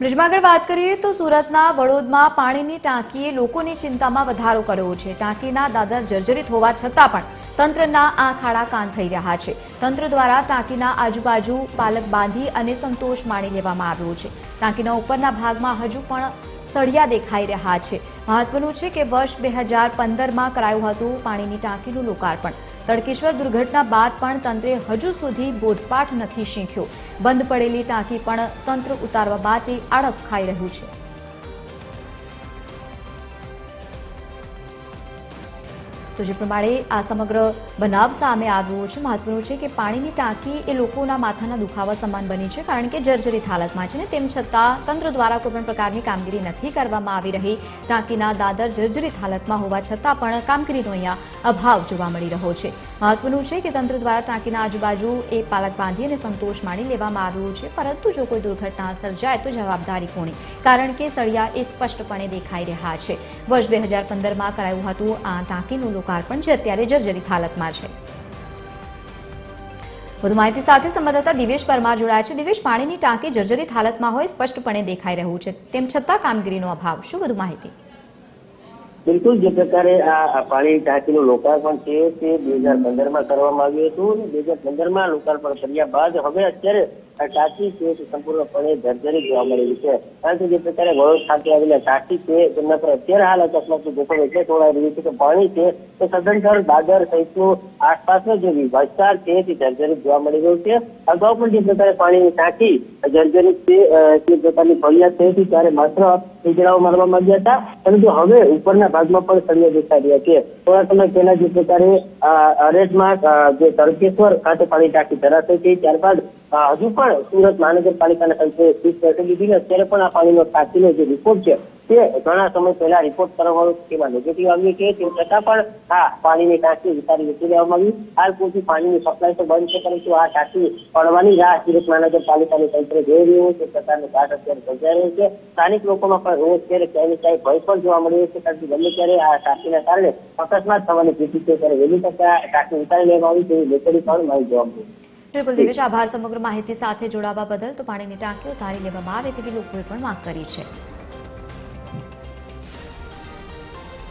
બ્રિજમાં આગળ વાત કરીએ તો સુરતના વડોદમાં પાણીની ટાંકીએ લોકોની ચિંતામાં વધારો કર્યો છે। ટાંકીના દાદર જર્જરિત હોવા છતાં પણ તંત્રના આંખ આડા કાન થઈ રહ્યા છે। તંત્ર દ્વારા ટાંકીના આજુબાજુ પાલક બાંધી અને સંતોષ માણી લેવામાં આવ્યો છે। ટાંકીના ઉપરના ભાગમાં હજુ પણ સળિયા દેખાઈ રહ્યા છે। મહત્વનું છે કે વર્ષ 2015માં કરાયું હતું પાણીની ટાંકીનું લોકાર્પણ। તડકેશ્વર દુર્ઘટના બાદ પણ તંત્રે હજુ સુધી બોધપાઠ નથી શીખ્યો। બંધ પડેલી ટાંકી પણ તંત્ર ઉતારવા માટે આળસ ખાઈ રહ્યું છે। તો જે પ્રમાણે આ સમગ્ર બનાવ સામે આવ્યો છે। મહત્વનું છે કે પાણીની ટાંકી એ લોકોના માથાના દુખાવા સમાન બની છે, કારણ કે જર્જરિત હાલતમાં છે ને તેમ છતાં તંત્ર દ્વારા કોઈપણ પ્રકારની કામગીરી નથી કરવામાં આવી રહી। ટાંકીના દાદર જર્જરિત હાલતમાં હોવા છતાં પણ કામગીરીનો અહીંયા અભાવ જોવા મળી રહ્યો છે। મહત્વનું છે કે તંત્ર દ્વારા ટાંકીના આજુબાજુ એ પાલક બાંધી અને સંતોષ માણી લેવામાં આવ્યો છે, પરંતુ જો કોઈ દુર્ઘટના સર્જાય તો જવાબદારી કોની? કારણ કે સળિયા એ સ્પષ્ટપણે દેખાઈ રહ્યા છે। વર્ષ 2015માં કરાયું હતું આ ટાંકીનું લોકાર્પણ, જે અત્યારે જર્જરિત હાલતમાં છે। વધુ માહિતી સાથે સંવાદદાતા દિવેશ પરમાર જોડાયા છે। દિવેશ, પાણીની ટાંકી જર્જરિત હાલતમાં હોય સ્પષ્ટપણે દેખાઈ રહ્યું છે, તેમ છતાં કામગીરીનો અભાવ, શું વધુ માહિતી? બિલકુલ, જે પ્રકારે આ પાણી ટાંકીનું લોકાર્પણ છે તે 2015માં કરવામાં આવ્યું હતું અને 2015માં લોકાર્પણ કર્યા બાદ હવે અત્યારે આ ટાંકી છે તે સંપૂર્ણપણે જર્જરિત જોવા મળેલી છે। કારણ કે જે પ્રકારે વડોદ ખાતે આવેલા ટાંકી છે તેમના પર અત્યારે હાલ અકસ્માતનું જોખમ એટલે તોડાઈ રહ્યું છે કે પાણી છે તે સદંતર દાદર સહિતનું આસપાસનો જે વિસ્તાર છે તે જર્જરિત જોવા મળી રહ્યું છે। અગાઉ પણ જે પ્રકારે પાણીની ટાંકી જર્જરિત છે તે પ્રકારની ફરિયાદ થઈ હતી ત્યારે માત્ર પિંજરાઓ મારવામાં આવ્યા હતા, પરંતુ હવે ઉપરના ભાગમાં પણ સળિયા દેખાઈ રહ્યા છે। થોડા સમય પહેલા જે પ્રકારે અરેજમાં જે તડકેશ્વર ખાતે પાણી ટાંકી ધરાશે છે, ત્યારબાદ હજુ પણ સુરત મહાનગરપાલિકાના તંત્રે સીટ બેઠક લીધી ને અત્યારે પણ આ પાણીનો ટાંકીનો જે રિપોર્ટ છે તે ઘણા સમય પહેલા રિપોર્ટ કરવામાં આવ્યો તેમાં નેગેટિવ આવ્યું છે, તેમ છતાં પણ આ પાણીની ટાંકી વિચારી વેચી લેવામાં આવી। હાલ પૂરતી પાણીની સપ્લાય તો બંધ છે, પરંતુ આ ટાંકી પડવાની રાહ સુરત મહાનગરપાલિકાની તંત્ર જોઈ રહ્યું છે। પ્રકારનો ઘાટ અત્યારે સર્જાઈ રહ્યો છે। સ્થાનિક લોકોમાં પણ રોજ ત્યારે ક્યાંય ને ક્યાંય ભય પણ જોવા મળી રહ્યો છે, કારણ કે ગમે ત્યારે આ ટાંકીના કારણે અકસ્માત થવાની ભીતિ છે, ત્યારે વહેલી તકે આ ટાંકી ઉતારી લેવામાં આવી તેવી બેચેની પણ મારી જોવા મળી। બિલકુલ દિવેશ, આભાર સમગ્ર માહિતી સાથે જોડાવા બદલ। તો પાણીની ટાંકી ઉતારી લેવામાં આવે તેવી લોકોએ પણ માંગ કરી છે।